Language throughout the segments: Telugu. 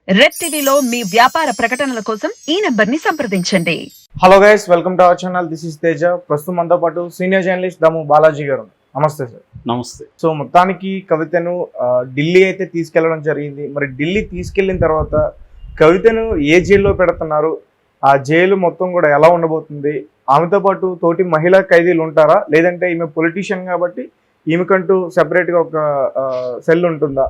రెడ్ టీవీలో మీ వ్యాపార ప్రకటనల కోసం ఈ నంబర్ని సంప్రదించండి. Hello guys, welcome to our channel. This is Teja. ప్రస్తుతం మనతో పాటు సీనియర్ జర్నలిస్ట్ దమ్ము బాలాజీ గారు. నమస్తే సార్. నమస్తే. సో మొత్తానికి కవితను ఢిల్లీ అయితే తీసుకెళ్లడం జరిగింది. మరి ఢిల్లీ తీసుకెళ్లిన తర్వాత కవితను ఏ జైల్లో పెడుతున్నారు, ఆ జైలు మొత్తం కూడా ఎలా ఉండబోతుంది, ఆమెతో పాటు తోటి మహిళా ఖైదీలు ఉంటారా, లేదంటే ఈమె పొలిటీషియన్ కాబట్టి ఈమెకంటూ సెపరేట్గా ఒక సెల్ ఉంటుందా,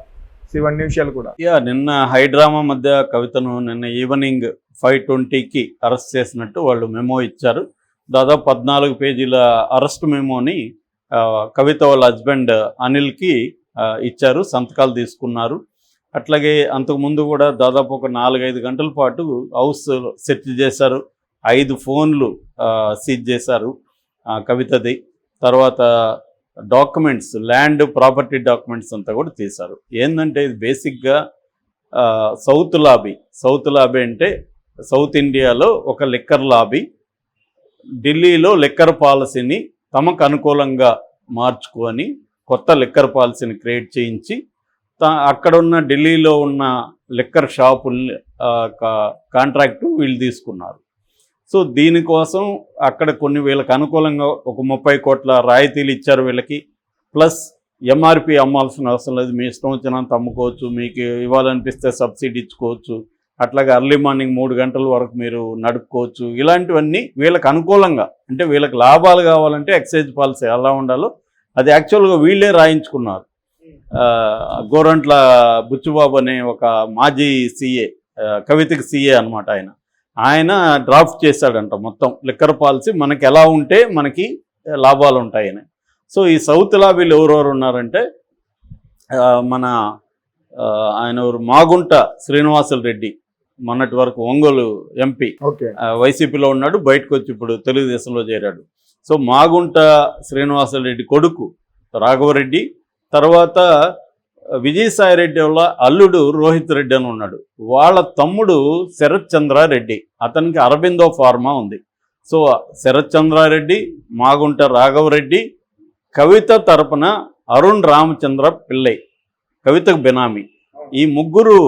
ఇవన్నీ విషయాలు కూడా. నిన్న హైడ్రామా మధ్య కవితను నిన్న ఈవినింగ్ 5:20కి అరెస్ట్ చేసినట్టు వాళ్ళు మెమో ఇచ్చారు. దాదాపు 14 పేజీల అరెస్ట్ మెమోని కవిత వాళ్ళ హస్బెండ్ అనిల్కి ఇచ్చారు, సంతకాలు తీసుకున్నారు. అట్లాగే అంతకుముందు కూడా దాదాపు ఒక 4-5 గంటల పాటు హౌస్ సెర్చ్ చేశారు. 5 ఫోన్లు సీజ్ చేశారు కవితది. తర్వాత డాక్యుమెంట్స్, ల్యాండ్ ప్రాపర్టీ డాక్యుమెంట్స్ అంతా కూడా తీశారు. ఏంటంటే ఇది బేసిక్గా సౌత్ లాబీ అంటే సౌత్ ఇండియాలో ఒక లిక్కర్ లాబీ ఢిల్లీలో లిక్కర్ పాలసీని తమకు అనుకూలంగా మార్చుకొని కొత్త లిక్కర్ పాలసీని క్రియేట్ చేయించి అక్కడున్న ఢిల్లీలో ఉన్న లిక్కర్ షాపుల్ని కాంట్రాక్టు వీళ్ళు తీసుకున్నారు. సో దీనికోసం అక్కడ కొన్ని వీళ్ళకి అనుకూలంగా ఒక 30 కోట్ల రాయితీలు ఇచ్చారు వీళ్ళకి. ప్లస్ ఎంఆర్పి అమ్మాల్సిన అవసరం లేదు, మీ ఇష్టం వచ్చినంత అమ్ముకోవచ్చు, మీకు ఇవ్వాలనిపిస్తే సబ్సిడీ ఇచ్చుకోవచ్చు, అట్లాగే అర్లీ మార్నింగ్ 3 గంటల వరకు మీరు నడుపుకోవచ్చు. ఇలాంటివన్నీ వీళ్ళకి అనుకూలంగా, అంటే వీళ్ళకి లాభాలు కావాలంటే ఎక్సైజ్ పాలసీ ఎలా ఉండాలో అది యాక్చువల్గా వీళ్ళే రాయించుకున్నారు. గోరంట్ల బుచ్చుబాబు అనే ఒక మాజీ సీఏ, కవితకి సీఏ అనమాట, ఆయన డ్రాఫ్ట్ చేశాడంట మొత్తం లిక్కర్ పాలసీ మనకి ఎలా ఉంటే మనకి లాభాలు ఉంటాయని. సో ఈ సౌత్ లాబీలు ఎవరెవరు ఉన్నారంటే మన ఆయన మాగుంట శ్రీనివాసులు రెడ్డి, మొన్నటి వరకు ఒంగోలు ఎంపీ, వైసీపీలో ఉన్నాడు, బయటకు వచ్చి ఇప్పుడు తెలుగుదేశంలో చేరాడు. సో మాగుంట శ్రీనివాసులు రెడ్డి కొడుకు రాఘవరెడ్డి, తర్వాత విజయసాయిరెడ్డి వాళ్ళ అల్లుడు రోహిత్ రెడ్డి అని ఉన్నాడు, వాళ్ళ తమ్ముడు శరత్ చంద్రారెడ్డి, అతనికి అరబిందో ఫార్మా ఉంది. సో శరత్ చంద్రారెడ్డి, మాగుంట రాఘవరెడ్డి, కవిత తరపున అరుణ్ రామచంద్ర పిల్లై, కవితకు బెనామీ. ఈ ముగ్గురు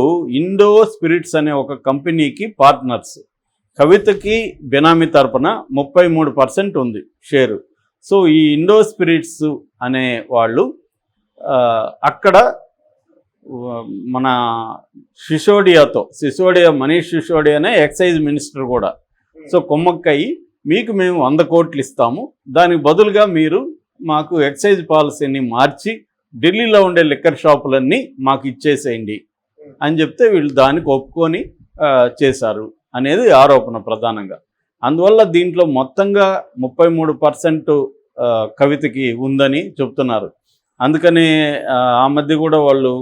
ఇండో స్పిరిట్స్ అనే ఒక కంపెనీకి పార్ట్నర్స్. కవితకి బెనామీ తరపున 33% ఉంది షేరు. సో ఈ ఇండో స్పిరిట్స్ అనే వాళ్ళు అక్కడ మన మనీష్ సిసోడియానే ఎక్సైజ్ మినిస్టర్ కూడా. సో కొమ్మక్కయ్యి మీకు మేము 100 కోట్లు ఇస్తాము, దానికి బదులుగా మీరు మాకు ఎక్సైజ్ పాలసీని మార్చి ఢిల్లీలో ఉండే లిక్కర్ షాపులన్నీ మాకు ఇచ్చేసేయండి అని చెప్తే వీళ్ళు దానికి ఒప్పుకొని చేశారు అనేది ఆరోపణ ప్రధానంగా. అందువల్ల దీంట్లో మొత్తంగా 33% కవితకి ఉందని చెప్తున్నారు. అందుకని ఆ మధ్య కూడా వాళ్ళు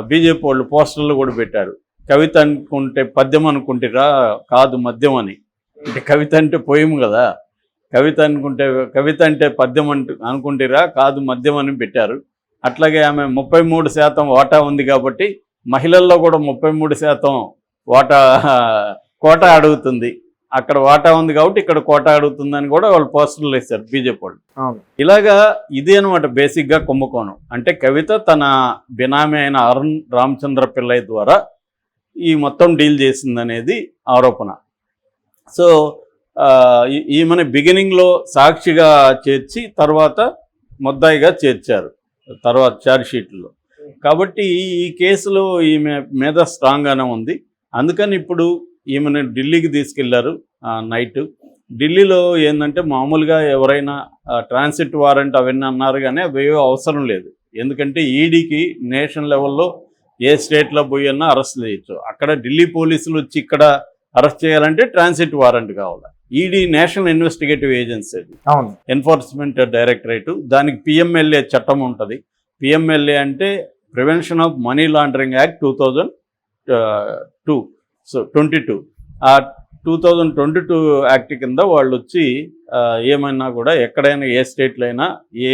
బీజేపీ వాళ్ళు పోస్టర్లు కూడా పెట్టారు, కవిత అనుకుంటే పద్యం అనుకుంటారా కాదు మద్యం అని. అంటే కవిత అంటే పోయం కదా, కవిత అంటే పద్యం అనుకుంటారా కాదు మద్యం అని పెట్టారు. అట్లాగే ఆమె 33% వాటా ఉంది కాబట్టి మహిళల్లో కూడా 33% కోటా అడుగుతుంది. అక్కడ వాటా ఉంది కాబట్టి ఇక్కడ కోటా అడుగుతుందని కూడా వాళ్ళు పోస్టర్లు వేశారు బీజేపీ వాళ్ళు. ఇలాగా ఇదే అనమాట బేసిక్గా కుంభకోణం. అంటే కవిత తన బినామీ అయిన అరుణ్ రామచంద్ర పిల్లై ద్వారా ఈ మొత్తం డీల్ చేసిందనేది ఆరోపణ. సో ఈమెను బిగినింగ్లో సాక్షిగా చేర్చి తర్వాత ముద్దాయిగా చేర్చారు తర్వాత ఛార్జ్షీట్లో. కాబట్టి ఈ కేసులో ఈమె మీద స్ట్రాంగ్గానే ఉంది. అందుకని ఇప్పుడు ఈమెను ఢిల్లీకి తీసుకెళ్లారు నైట్. ఢిల్లీలో ఏంటంటే మామూలుగా ఎవరైనా ట్రాన్సిట్ వారెంట్ అవన్నీ అన్నారు, కానీ అవి అవసరం లేదు. ఎందుకంటే ఈడీకి నేషనల్ లెవెల్లో ఏ స్టేట్లో పోయి అన్నా అరెస్ట్ చేయొచ్చు. అక్కడ ఢిల్లీ పోలీసులు వచ్చి ఇక్కడ అరెస్ట్ చేయాలంటే ట్రాన్సిట్ వారెంట్ కావాలి. ED national investigative agency, enforcement directorate, దానికి పిఎంఎల్ఏ చట్టం ఉంటుంది. పిఎంఎల్ఏ అంటే prevention of money laundering act 2022. ఆ 2022 యాక్ట్ కింద వాళ్ళు వచ్చి ఏమైనా కూడా ఎక్కడైనా ఏ స్టేట్లో అయినా ఏ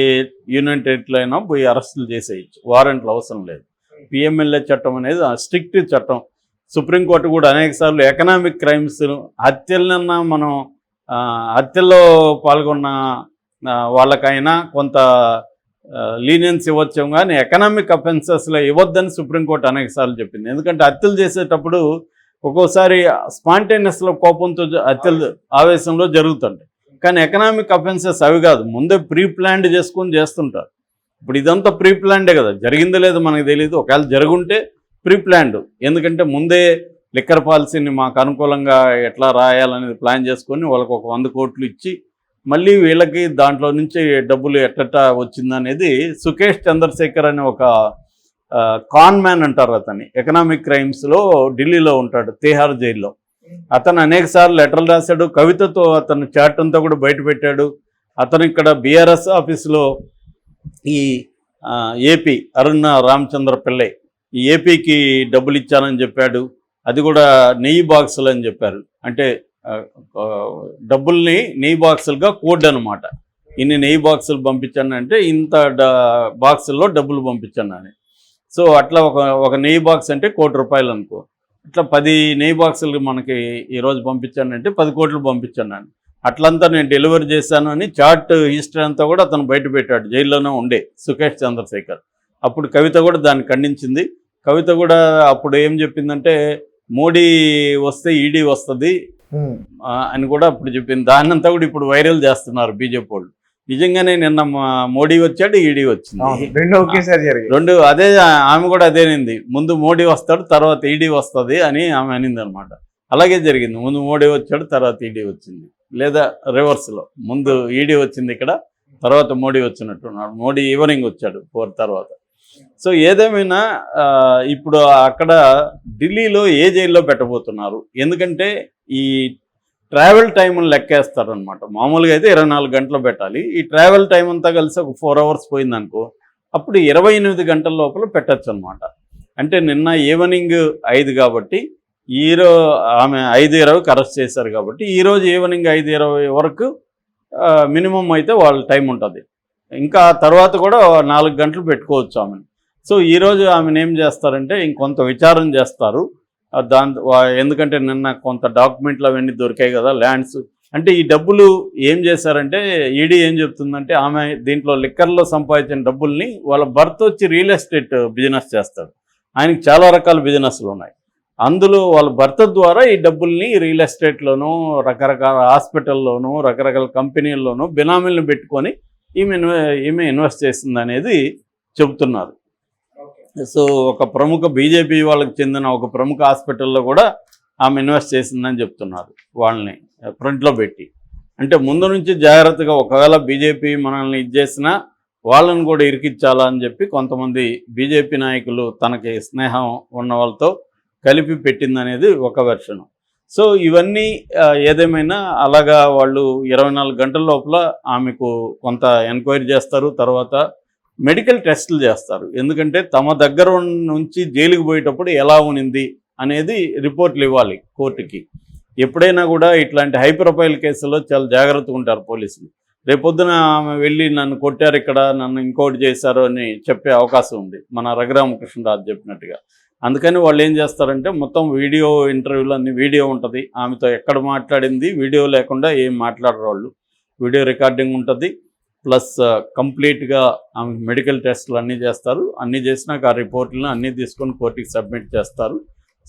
యూనియన్ టెరిటరీలో అయినా పోయి అరెస్టులు చేసేయచ్చు, వారెంట్లు అవసరం లేదు. పిఎంఎల్ఏ చట్టం అనేది స్ట్రిక్ట్ చట్టం. సుప్రీంకోర్టు కూడా అనేకసార్లు ఎకనామిక్ క్రైమ్స్, హత్యలన్నా మనం హత్యల్లో పాల్గొన్న వాళ్ళకైనా కొంత లీనియన్స్ ఇవ్వచ్చాం, కానీ ఎకనామిక్ అఫెన్సెస్లో ఇవ్వద్దని సుప్రీంకోర్టు అనేకసార్లు చెప్పింది. ఎందుకంటే హత్యలు చేసేటప్పుడు ఒక్కోసారి స్పాంటేనియస్లో కోపంతో హత్యలు ఆవేశంలో జరుగుతుంటాయి. కానీ ఎకనామిక్ అఫెన్సెస్ అవి కాదు, ముందే ప్రీ ప్లాన్డ్ చేసుకొని చేస్తుంటారు. ఇప్పుడు ఇదంతా ప్రీ ప్లాన్డే కదా, జరిగిందో లేదో మనకు తెలియదు. ఒకవేళ జరుగుంటే ప్రీ ప్లాన్డ్, ఎందుకంటే ముందే లిక్కర్ పాలసీని మాకు అనుకూలంగా ఎట్లా రాయాలనేది ప్లాన్ చేసుకొని వాళ్ళకు ఒక 100 కోట్లు ఇచ్చి మళ్ళీ వీళ్ళకి దాంట్లో నుంచి డబ్బులు ఎట్లా వచ్చిందనేది సుకేష్ చంద్రశేఖర్ అనే ఒక కాన్ మ్యాన్ అంటారు అతన్ని, ఎకనామిక్ క్రైమ్స్లో ఢిల్లీలో ఉంటాడు, తిహార్ జైల్లో. అతను అనేకసార్లు లెటర్లు రాశాడు, కవితతో అతను చాట్ అంతా కూడా బయట పెట్టాడు. అతను ఇక్కడ బీఆర్ఎస్ ఆఫీసులో ఈ ఏపీ అరుణ రామచంద్ర పిల్లై ఈ ఏపీకి డబ్బులు ఇచ్చానని చెప్పాడు. అది కూడా నెయ్యి బాక్సులు అని చెప్పారు. అంటే డబ్బుల్ని నెయ్యి బాక్సులుగా కోడ్ అనమాట. ఇన్ని నెయ్యి బాక్సులు పంపించాను అంటే ఇంత బాక్సుల్లో డబ్బులు పంపించాను అని. సో అట్లా ఒక నెయ్యి బాక్స్ అంటే ₹1,00,00,000 అనుకో. ఇట్లా 10 నెయ్యి బాక్సులు మనకి ఈరోజు పంపించానంటే 10 కోట్లు పంపించాను అని. అట్లంతా నేను డెలివరీ చేశాను అని చార్ట్ హిస్టరీ అంతా కూడా అతను బయట పెట్టాడు, జైల్లోనే ఉండే సుకేష్ చంద్రశేఖర్. అప్పుడు కవిత కూడా దాన్ని ఖండించింది. కవిత కూడా అప్పుడు ఏం చెప్పిందంటే మోడీ వస్తే ఈడీ వస్తుంది అని కూడా అప్పుడు చెప్పింది. దాన్నంతా కూడా ఇప్పుడు వైరల్ చేస్తున్నారు బీజేపీ వాళ్ళు. నిజంగానే నిన్న మోడీ వచ్చాడు, ఈడీ వచ్చింది, రెండు అదే. ఆమె కూడా అదేనింది, ముందు మోడీ వస్తాడు తర్వాత ఈడీ వస్తుంది అని ఆమె అనింది అనమాట. అలాగే జరిగింది, ముందు మోడీ వచ్చాడు తర్వాత ఈడీ వచ్చింది, లేదా రివర్స్లో ముందు ఈడీ వచ్చింది ఇక్కడ, తర్వాత మోడీ వచ్చినట్టున్నాడు. మోడీ ఈవినింగ్ వచ్చాడు 4 తర్వాత. సో ఏదేమైనా ఇప్పుడు అక్కడ ఢిల్లీలో ఏ జైల్లో పెట్టబోతున్నారు, ఎందుకంటే ఈ ట్రావెల్ టైంను లెక్కేస్తారనమాట. మామూలుగా అయితే 24 గంటలు పెట్టాలి. ఈ ట్రావెల్ టైం అంతా కలిసి ఒక 4 అవర్స్ పోయిందనుకో, అప్పుడు 28 గంటల లోపల పెట్టచ్చు అనమాట. అంటే నిన్న ఈవినింగ్ 5 కాబట్టి ఆమె 5:20కి అరెస్ట్ చేశారు కాబట్టి ఈరోజు ఈవినింగ్ 5:20 వరకు మినిమం అయితే వాళ్ళ టైం ఉంటుంది. ఇంకా తర్వాత కూడా 4 గంటలు పెట్టుకోవచ్చు ఆమెను. సో ఈరోజు ఆమెను ఏం చేస్తారంటే ఇంకొంత విచారణ చేస్తారు. ఎందుకంటే నిన్న కొంత డాక్యుమెంట్లు అవన్నీ దొరికాయి కదా, ల్యాండ్స్. అంటే ఈ డబ్బులు ఏం చేశారంటే ఈడీ ఏం చెప్తుందంటే ఆమె దీంట్లో లిక్కర్లో సంపాదించిన డబ్బుల్ని వాళ్ళ భర్త వచ్చి రియల్ ఎస్టేట్ బిజినెస్ చేస్తాడు. ఆయనకి చాలా రకాల బిజినెస్లు ఉన్నాయి. అందులో వాళ్ళ భర్త ద్వారా ఈ డబ్బుల్ని రియల్ ఎస్టేట్లోనూ రకరకాల హాస్పిటల్లోనూ రకరకాల కంపెనీల్లోనూ బినామీలను పెట్టుకొని ఈమె ఇన్వెస్ట్ చేసింది అనేది చెబుతున్నారు. సో ఒక ప్రముఖ బీజేపీ వాళ్ళకి చెందిన ఒక ప్రముఖ హాస్పిటల్లో కూడా ఆమె ఇన్వెస్ట్ చేసిందని చెప్తున్నారు, వాళ్ళని ఫ్రంట్లో పెట్టి. అంటే ముందు నుంచి జాగ్రత్తగా ఒకవేళ బీజేపీ మనల్ని చేసినా వాళ్ళని కూడా ఇరికించాలా అని చెప్పి కొంతమంది బీజేపీ నాయకులు తనకి స్నేహం ఉన్న వాళ్ళతో కలిపి పెట్టిందనేది ఒక వెర్షన్. సో ఇవన్నీ ఏదేమైనా అలాగా వాళ్ళు 24 గంటల లోపల ఆమెకు కొంత ఎంక్వైరీ చేస్తారు, తర్వాత మెడికల్ టెస్టులు చేస్తారు. ఎందుకంటే తమ దగ్గర నుంచి జైలుకి పోయేటప్పుడు ఎలా ఉనింది అనేది రిపోర్ట్లు ఇవ్వాలి కోర్టుకి. ఎప్పుడైనా కూడా ఇట్లాంటి హై ప్రొఫైల్ కేసుల్లో చాలా జాగ్రత్తగా ఉంటారు పోలీసులు. రేపొద్దున ఆమె వెళ్ళి నన్ను కొట్టారు ఇక్కడ, నన్ను ఇంకోటి చేశారు అని చెప్పే అవకాశం ఉంది, మన రఘురామకృష్ణరాజు చెప్పినట్టుగా. అందుకని వాళ్ళు ఏం చేస్తారంటే మొత్తం వీడియో ఇంటర్వ్యూలు అన్ని వీడియో ఉంటుంది, ఆమెతో ఎక్కడ మాట్లాడింది వీడియో లేకుండా ఏం మాట్లాడరు వాళ్ళు, వీడియో రికార్డింగ్ ఉంటుంది. ప్లస్ కంప్లీట్గా ఆమె మెడికల్ టెస్టులు అన్నీ చేస్తారు. అన్నీ చేసినాక ఆ రిపోర్ట్లను అన్నీ తీసుకొని కోర్టుకి సబ్మిట్ చేస్తారు.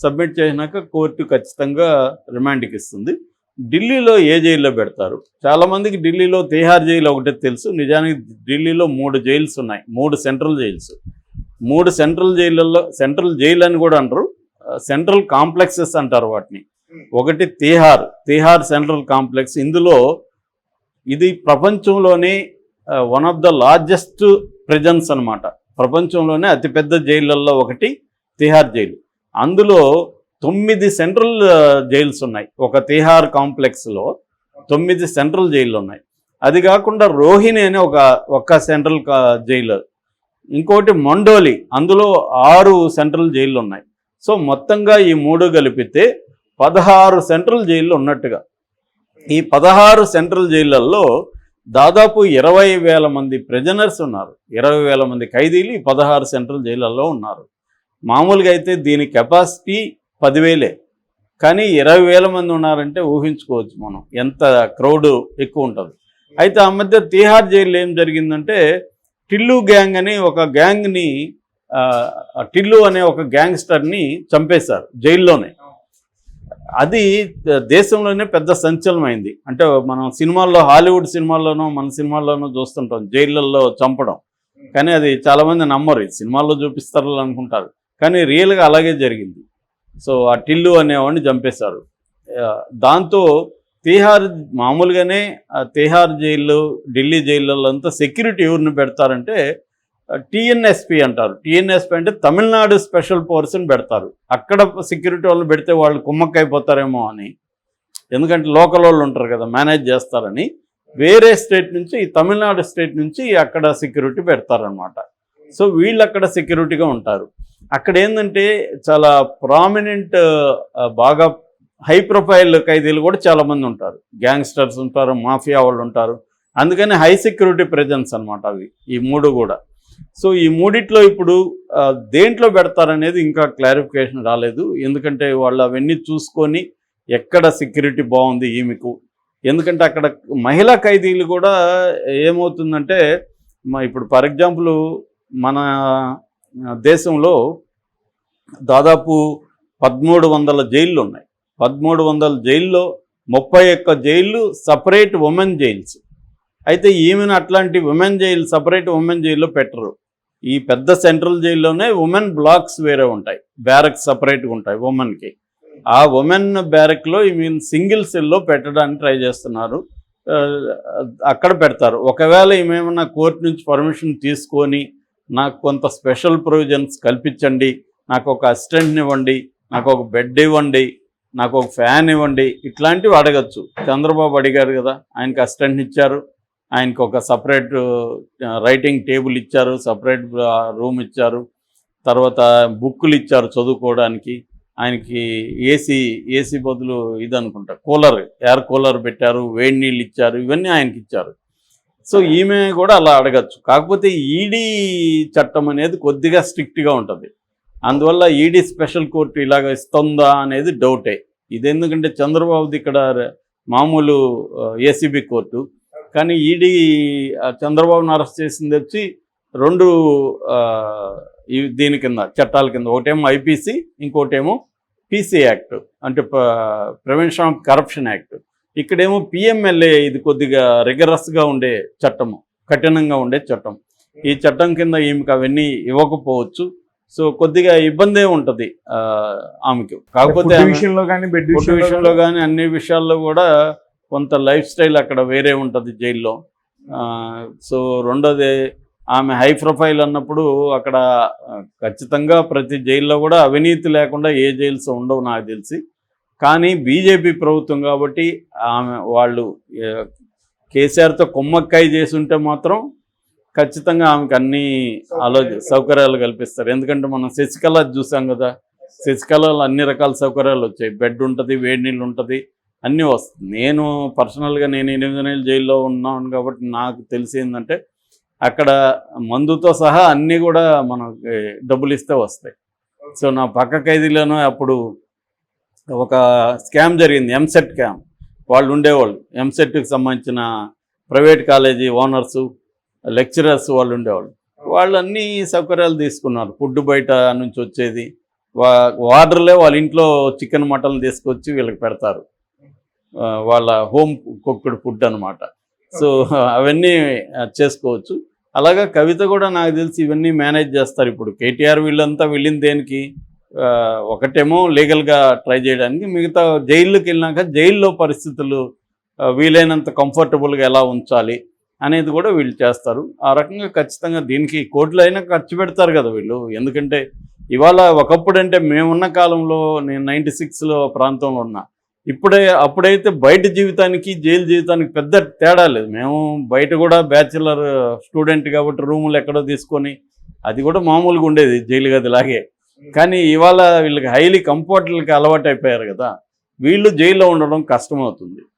సబ్మిట్ చేసినాక కోర్టు ఖచ్చితంగా రిమాండ్కి ఇస్తుంది. ఢిల్లీలో ఏ జైల్లో పెడతారు, చాలామందికి ఢిల్లీలో తిహార్ జైలు ఒకటే తెలుసు. నిజానికి ఢిల్లీలో 3 జైల్స్ ఉన్నాయి, 3 సెంట్రల్ జైల్స్. 3 సెంట్రల్ జైళ్ళల్లో, సెంట్రల్ జైల్ అని కూడా అంటారు, సెంట్రల్ కాంప్లెక్సెస్ అంటారు వాటిని. ఒకటి తిహార్ సెంట్రల్ కాంప్లెక్స్. ఇందులో ఇది ప్రపంచంలోనే one of the largest prisons అనమాట. ప్రపంచంలోనే అతిపెద్ద జైళ్ళల్లో ఒకటి తిహార్ జైలు. అందులో 9 సెంట్రల్ జైల్స్ ఉన్నాయి. ఒక తిహార్ కాంప్లెక్స్లో 9 సెంట్రల్ జైళ్ళు ఉన్నాయి. అది కాకుండా రోహిణి అనే ఒక సెంట్రల్ జైలు, ఇంకోటి మండోలి, అందులో 6 సెంట్రల్ జైళ్ళు ఉన్నాయి. సో మొత్తంగా ఈ 3 కలిపితే 16 సెంట్రల్ జైళ్ళు ఉన్నట్టుగా. ఈ 16 సెంట్రల్ జైళ్ళల్లో దాదాపు 20,000 మంది ప్రిజనర్స్ ఉన్నారు, 20,000 మంది ఖైదీలు ఈ 16 సెంట్రల్ జైళ్ళల్లో ఉన్నారు. మామూలుగా అయితే దీని కెపాసిటీ 10,000, కానీ 20,000 మంది ఉన్నారంటే ఊహించుకోవచ్చు మనం ఎంత క్రౌడ్ ఎక్కువ ఉంటుంది. అయితే ఆ మధ్య తిహార్ జైల్లో ఏం జరిగిందంటే టిల్లు గ్యాంగ్ అని ఒక గ్యాంగ్ని టిల్లు అనే ఒక గ్యాంగ్స్టర్ని చంపేశారు జైల్లోనే. అది దేశంలోనే పెద్ద సంచలనమైంది. అంటే మనం సినిమాల్లో, హాలీవుడ్ సినిమాల్లోనూ మన సినిమాల్లోనూ చూస్తుంటాం జైళ్ళల్లో చంపడం, కానీ అది చాలామంది నమ్మరు. ఇది సినిమాల్లో చూపిస్తారు అనుకుంటారు, కానీ రియల్గా అలాగే జరిగింది. సో ఆ టిల్లు అనేవాడిని చంపేశారు. దాంతో తీహార్, మామూలుగానే తీహార్ జైలు, ఢిల్లీ జైళ్ళల్లో అంతా సెక్యూరిటీ ఎవరిని పెడతారంటే టీఎన్ఎస్పీ అంటారు. టీఎన్ఎస్పీ అంటే తమిళనాడు స్పెషల్ ఫోర్స్ని పెడతారు. అక్కడ సెక్యూరిటీ వాళ్ళు పెడితే వాళ్ళు కుమ్మక్కైపోతారేమో అని, ఎందుకంటే లోకల్ వాళ్ళు ఉంటారు కదా, మేనేజ్ చేస్తారని వేరే స్టేట్ నుంచి, ఈ తమిళనాడు స్టేట్ నుంచి అక్కడ సెక్యూరిటీ పెడతారనమాట. సో వీళ్ళు అక్కడ సెక్యూరిటీగా ఉంటారు. అక్కడ ఏంటంటే చాలా ప్రామినెంట్, బాగా హై ప్రొఫైల్ ఖైదీలు కూడా చాలామంది ఉంటారు. గ్యాంగ్స్టర్స్ ఉంటారు, మాఫియా వాళ్ళు ఉంటారు. అందుకని హై సెక్యూరిటీ ప్రెజెన్స్ అనమాట అవి, ఈ మూడు కూడా. సో ఈ మూడిట్లో ఇప్పుడు దేంట్లో పెడతారనేది ఇంకా క్లారిఫికేషన్ రాలేదు. ఎందుకంటే వాళ్ళు అవన్నీ చూసుకొని ఎక్కడ సెక్యూరిటీ బాగుంది ఈమెకు. ఎందుకంటే అక్కడ మహిళా ఖైదీలు కూడా ఏమవుతుందంటే, ఇప్పుడు ఫర్ ఎగ్జాంపుల్ మన దేశంలో దాదాపు 1300 జైళ్ళు ఉన్నాయి. 1300 జైల్లో 31 జైళ్ళు సపరేట్ ఉమెన్ జైల్స్. అయితే ఈమెను అట్లాంటి ఉమెన్ జైలు, సపరేట్ ఉమెన్ జైల్లో పెట్టరు. ఈ పెద్ద సెంట్రల్ జైల్లోనే ఉమెన్ బ్లాక్స్ వేరే ఉంటాయి, బ్యారక్స్ సపరేట్గా ఉంటాయి ఉమెన్కి. ఆ ఉమెన్ బ్యారక్లో ఈమెను సింగిల్ సెల్లో పెట్టడానికి ట్రై చేస్తున్నారు. అక్కడ పెడతారు. ఒకవేళ ఏమేమన్నా కోర్టు నుంచి పర్మిషన్ తీసుకొని నాకు కొంత స్పెషల్ ప్రొవిజన్స్ కల్పించండి, నాకు ఒక అసిస్టెంట్ని ఇవ్వండి, నాకు ఒక బెడ్ ఇవ్వండి, నాకు ఒక ఫ్యాన్ ఇవ్వండి, ఇట్లాంటివి అడగచ్చు. చంద్రబాబు అడిగారు కదా, ఆయనకి అసిస్టెంట్ని ఇచ్చారు, ఆయనకు ఒక సపరేట్ రైటింగ్ టేబుల్ ఇచ్చారు, సపరేట్ రూమ్ ఇచ్చారు, తర్వాత బుక్కులు ఇచ్చారు చదువుకోవడానికి. ఆయనకి ఏసీ బదులు ఇది అనుకుంటా కూలర్, ఎయిర్ కూలర్ పెట్టారు, వేడి నీళ్ళు ఇచ్చారు, ఇవన్నీ ఆయనకి ఇచ్చారు. సో ఈమె కూడా అలా అడగచ్చు. కాకపోతే ఈడీ చట్టం అనేది కొద్దిగా స్ట్రిక్ట్గా ఉంటుంది. అందువల్ల ఈడీ స్పెషల్ కోర్టు ఇలాగ ఇస్తుందా అనేది డౌటే. ఇది ఎందుకంటే చంద్రబాబుది ఇక్కడ మామూలు ఏసీబీ కోర్టు, కానీ ఈడీ చంద్రబాబును అరెస్ట్ చేసింది వచ్చి 2 దీని కింద, చట్టాల కింద. ఒకటేమో ఐపీసీ, ఇంకోటేమో పీసీ యాక్ట్, అంటే ప్రివెన్షన్ ఆఫ్ కరప్షన్ యాక్ట్. ఇక్కడేమో పిఎంఎల్ఏ, ఇది కొద్దిగా రిగరస్గా ఉండే చట్టము, కఠినంగా ఉండే చట్టం. ఈ చట్టం కింద ఈమెకు అవన్నీ ఇవ్వకపోవచ్చు. సో కొద్దిగా ఇబ్బందే ఉంటుంది ఆమెకు. కాకపోతే బెడ్ విషయంలో కానీ అన్ని విషయాల్లో కూడా కొంత లైఫ్ స్టైల్ అక్కడ వేరే ఉంటుంది జైల్లో. సో రెండోది, ఆమె హై ప్రొఫైల్ అన్నప్పుడు అక్కడ ఖచ్చితంగా ప్రతి జైల్లో కూడా అవినీతి లేకుండా ఏ జైల్స్ ఉండవు నాకు తెలిసి. కానీ బీజేపీ ప్రభుత్వం కాబట్టి వాళ్ళు కేసీఆర్తో కుమ్మక్కాయ చేసి ఉంటే మాత్రం ఖచ్చితంగా ఆమెకు అన్ని సౌకర్యాలు కల్పిస్తారు. ఎందుకంటే మనం శశికళ చూసాం కదా, శశికళలో అన్ని రకాల సౌకర్యాలు వచ్చాయి. బెడ్ ఉంటుంది, వేడి నీళ్ళు ఉంటుంది, అన్నీ వస్తుంది. నేను పర్సనల్గా 8 నెలలు జైల్లో ఉన్నాను కాబట్టి నాకు తెలిసి ఏంటంటే అక్కడ మందుతో సహా అన్నీ కూడా మనకి డబ్బులు ఇస్తే వస్తాయి. సో నా పక్క ఖైదీలోనూ అప్పుడు ఒక స్కామ్ జరిగింది, ఎంసెట్ స్కామ్. వాళ్ళు ఉండేవాళ్ళు, ఎంసెట్కి సంబంధించిన ప్రైవేట్ కాలేజీ ఓనర్సు, లెక్చరర్స్ వాళ్ళు ఉండేవాళ్ళు. వాళ్ళు అన్ని సౌకర్యాలు తీసుకున్నారు. ఫుడ్ బయట నుంచి వచ్చేది, వార్డర్లే వాళ్ళ ఇంట్లో చికెన్ మటన్ తీసుకొచ్చి వీళ్ళకి పెడతారు, వాళ్ళ హోమ్ కుక్డ్ ఫుడ్ అనమాట. సో అవన్నీ చేసుకోవచ్చు. అలాగా కవిత కూడా నాకు తెలిసి ఇవన్నీ మేనేజ్ చేస్తారు. ఇప్పుడు కేటీఆర్ వీళ్ళంతా వెళ్ళిన దేనికి, ఒకటేమో లీగల్గా ట్రై చేయడానికి, మిగతా జైల్లోకి వెళ్ళినాక జైల్లో పరిస్థితులు వీలైనంత కంఫర్టబుల్గా ఎలా ఉంచాలి అనేది కూడా వీళ్ళు చేస్తారు. ఆ రకంగా ఖచ్చితంగా దీనికి కోట్లు అయినా ఖర్చు పెడతారు కదా వీళ్ళు. ఎందుకంటే ఇవాళ ఒకప్పుడంటే మేమున్న కాలంలో, నేను 96లో ప్రాంతంలో ఉన్నా, అప్పుడైతే బయట జీవితానికి జైలు జీవితానికి పెద్ద తేడా లేదు. మేము బయట కూడా బ్యాచిలర్ స్టూడెంట్ కాబట్టి రూములు ఎక్కడో తీసుకొని, అది కూడా మామూలుగా ఉండేది జైలు గదిలాగే. కానీ ఇవాళ వీళ్ళకి హైలీ కంఫర్టబుల్కి అలవాటు అయిపోయారు కదా, వీళ్ళు జైల్లో ఉండడం కష్టమవుతుంది.